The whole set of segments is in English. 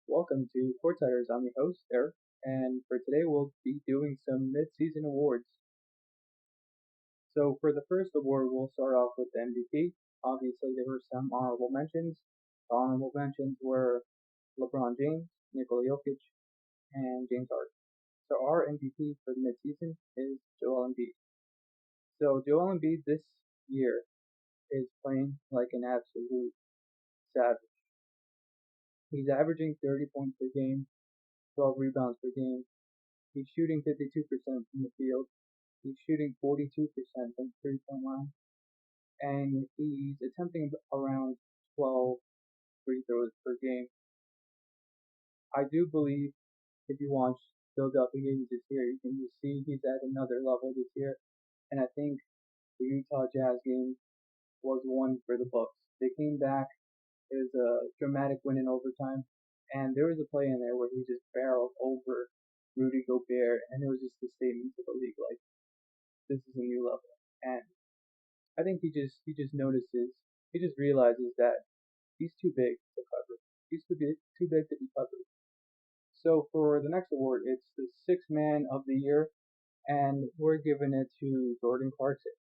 Welcome to Courtsiders. I'm your host, Eric, and for today we'll be doing some mid-season awards. So for the first award, we'll start off with the MVP. Obviously, there were some honorable mentions. The honorable mentions were LeBron James, Nikola Jokic, and James Harden. So our MVP for the mid-season is Joel Embiid. So Joel Embiid this year is playing like an absolute savage. He's averaging 30 points per game, 12 rebounds per game. He's shooting 52% from the field. He's shooting 42% from the three-point line, and he's attempting around 12 free throws per game. I do believe if you watch Philadelphia games this year, you can just see he's at another level this year. And I think the Utah Jazz game was one for the Bucks. They came back. It was a dramatic win in overtime, and there was a play in there where he just barreled over Rudy Gobert, and it was just a statement to the league like this is a new level. And I think he just notices, he just realizes that he's too big to cover. He's too big to be covered. So for the next award, it's the Sixth Man of the Year, and we're giving it to Jordan Clarkson.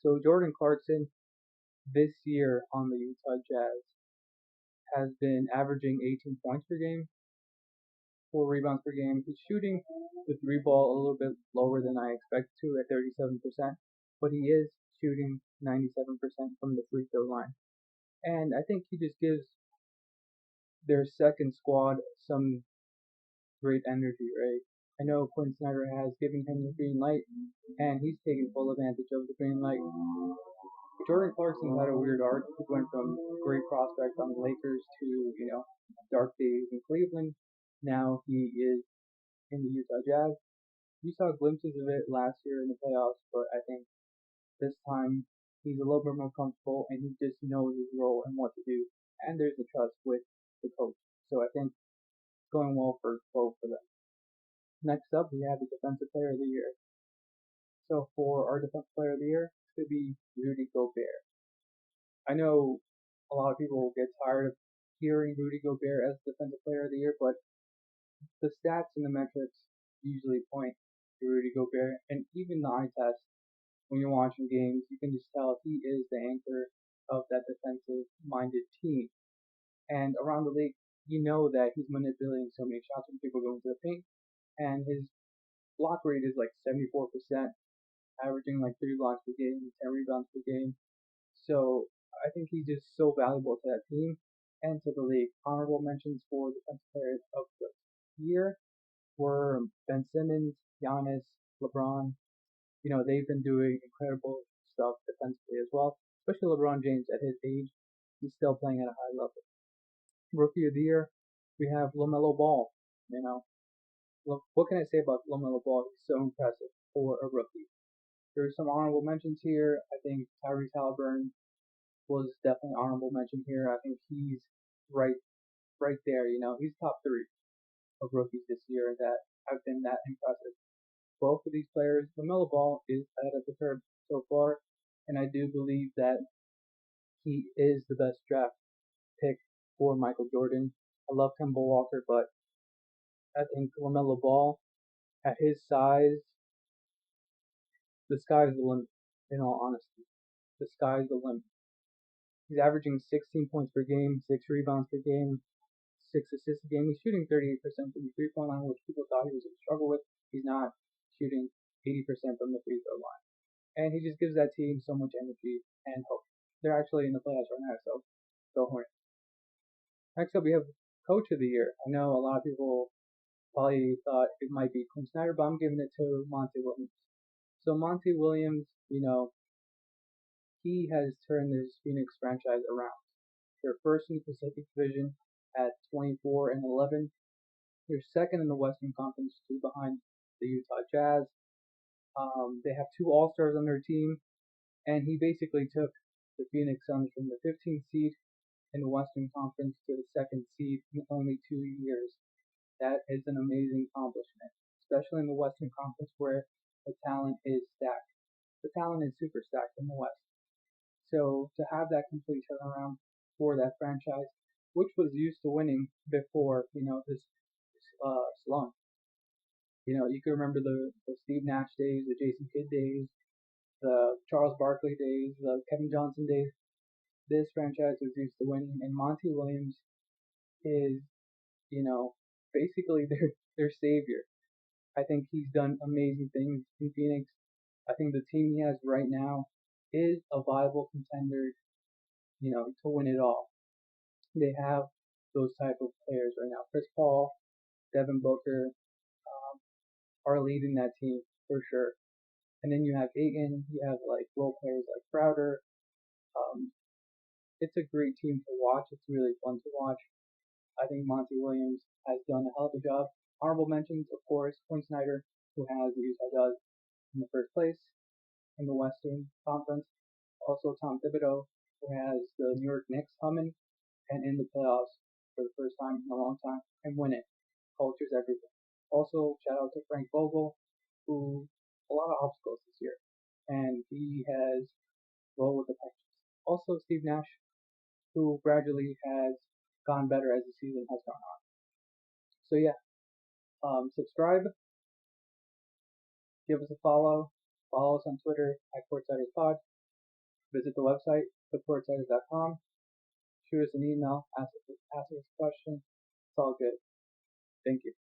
So Jordan Clarkson this year on the Utah Jazz has been averaging 18 points per game, 4 rebounds per game. He's shooting the three ball a little bit lower than I expect to at 37%, but he is shooting 97% from the free throw line. And I think he just gives their second squad some great energy, right? I know Quinn Snyder has given him the green light, and he's taking full advantage of the green light. Jordan Clarkson had a weird arc. He went from great prospect on the Lakers to, dark days in Cleveland. Now he is in the Utah Jazz. You saw glimpses of it last year in the playoffs, but I think this time he's a little bit more comfortable and he just knows his role and what to do. And there's a trust with the coach. So I think it's going well for both of them. Next up, we have the Defensive Player of the Year. So for our Defensive Player of the Year, it's going to be Rudy Gobert. I know a lot of people will get tired of hearing Rudy Gobert as Defensive Player of the Year, but the stats and the metrics usually point to Rudy Gobert, and even the eye test when you're watching games, you can just tell he is the anchor of that defensive-minded team. And around the league, you know that he's manipulating so many shots when people go into the paint, and his block rate is like 74%, averaging like 3 blocks per game, 10 rebounds per game. So I think he's just so valuable to that team and to the league. Honorable mentions for defensive players of the year were Ben Simmons, Giannis, LeBron. They've been doing incredible stuff defensively as well, especially LeBron James at his age. He's still playing at a high level. Rookie of the year, we have LaMelo Ball. You know, what can I say about LaMelo Ball? He's so impressive for a rookie. There's some honorable mentions here. I think Tyrese Halliburton was definitely honorable mention here. I think he's right right there. He's top three of rookies this year that have been that impressive. Both of these players, LaMelo Ball is ahead of the curve so far, and I do believe that he is the best draft pick for Michael Jordan. I love Kemba Walker, but I think LaMelo Ball, at his size, the sky's the limit. In all honesty, the sky's the limit. He's averaging 16 points per game, 6 rebounds per game, 6 assists a game. He's shooting 38% from the three-point line, which people thought he was going to struggle with. He's not shooting 80% from the free throw line. And he just gives that team so much energy and hope. They're actually in the playoffs right now, so go Hornets. Next up, we have Coach of the Year. I know a lot of people probably thought it might be Quinn Snyder, but I'm giving it to Monty Williams. So Monty Williams, he has turned this Phoenix franchise around. They're first in the Pacific Division at 24-11. They're second in the Western Conference, two behind the Utah Jazz. They have two All-Stars on their team, and he basically took the Phoenix Suns from the 15th seed in the Western Conference to the second seed in only 2 years. That is an amazing accomplishment, especially in the Western Conference where the talent is stacked. The talent is super stacked in the West. So to have that complete turnaround for that franchise, which was used to winning before, this slump. You can remember the Steve Nash days, the Jason Kidd days, the Charles Barkley days, the Kevin Johnson days. This franchise was used to winning, and Monty Williams is, you know, basically their savior. I think he's done amazing things in Phoenix. I think the team he has right now is a viable contender, to win it all. They have those type of players right now. Chris Paul, Devin Booker are leading that team for sure. And then you have Aiton, you have like role players like Crowder. Um, it's a great team to watch. It's really fun to watch. I think Monty Williams has done a hell of a job. Honorable mentions, of course, Quinn Snyder, who has the Utah Jazz in the first place in the Western Conference. Also, Tom Thibodeau, who has the New York Knicks humming and in the playoffs for the first time in a long time and win it. Culture's everything. Also, shout out to Frank Vogel, who a lot of obstacles this year, and he has rolled with the punches. Also, Steve Nash, who gradually has gone better as the season has gone on. So yeah, subscribe, give us a follow us on Twitter at CourtsidersPod, visit the website, thecourtsiders.com, shoot us an email, ask us a question. It's all good. Thank you.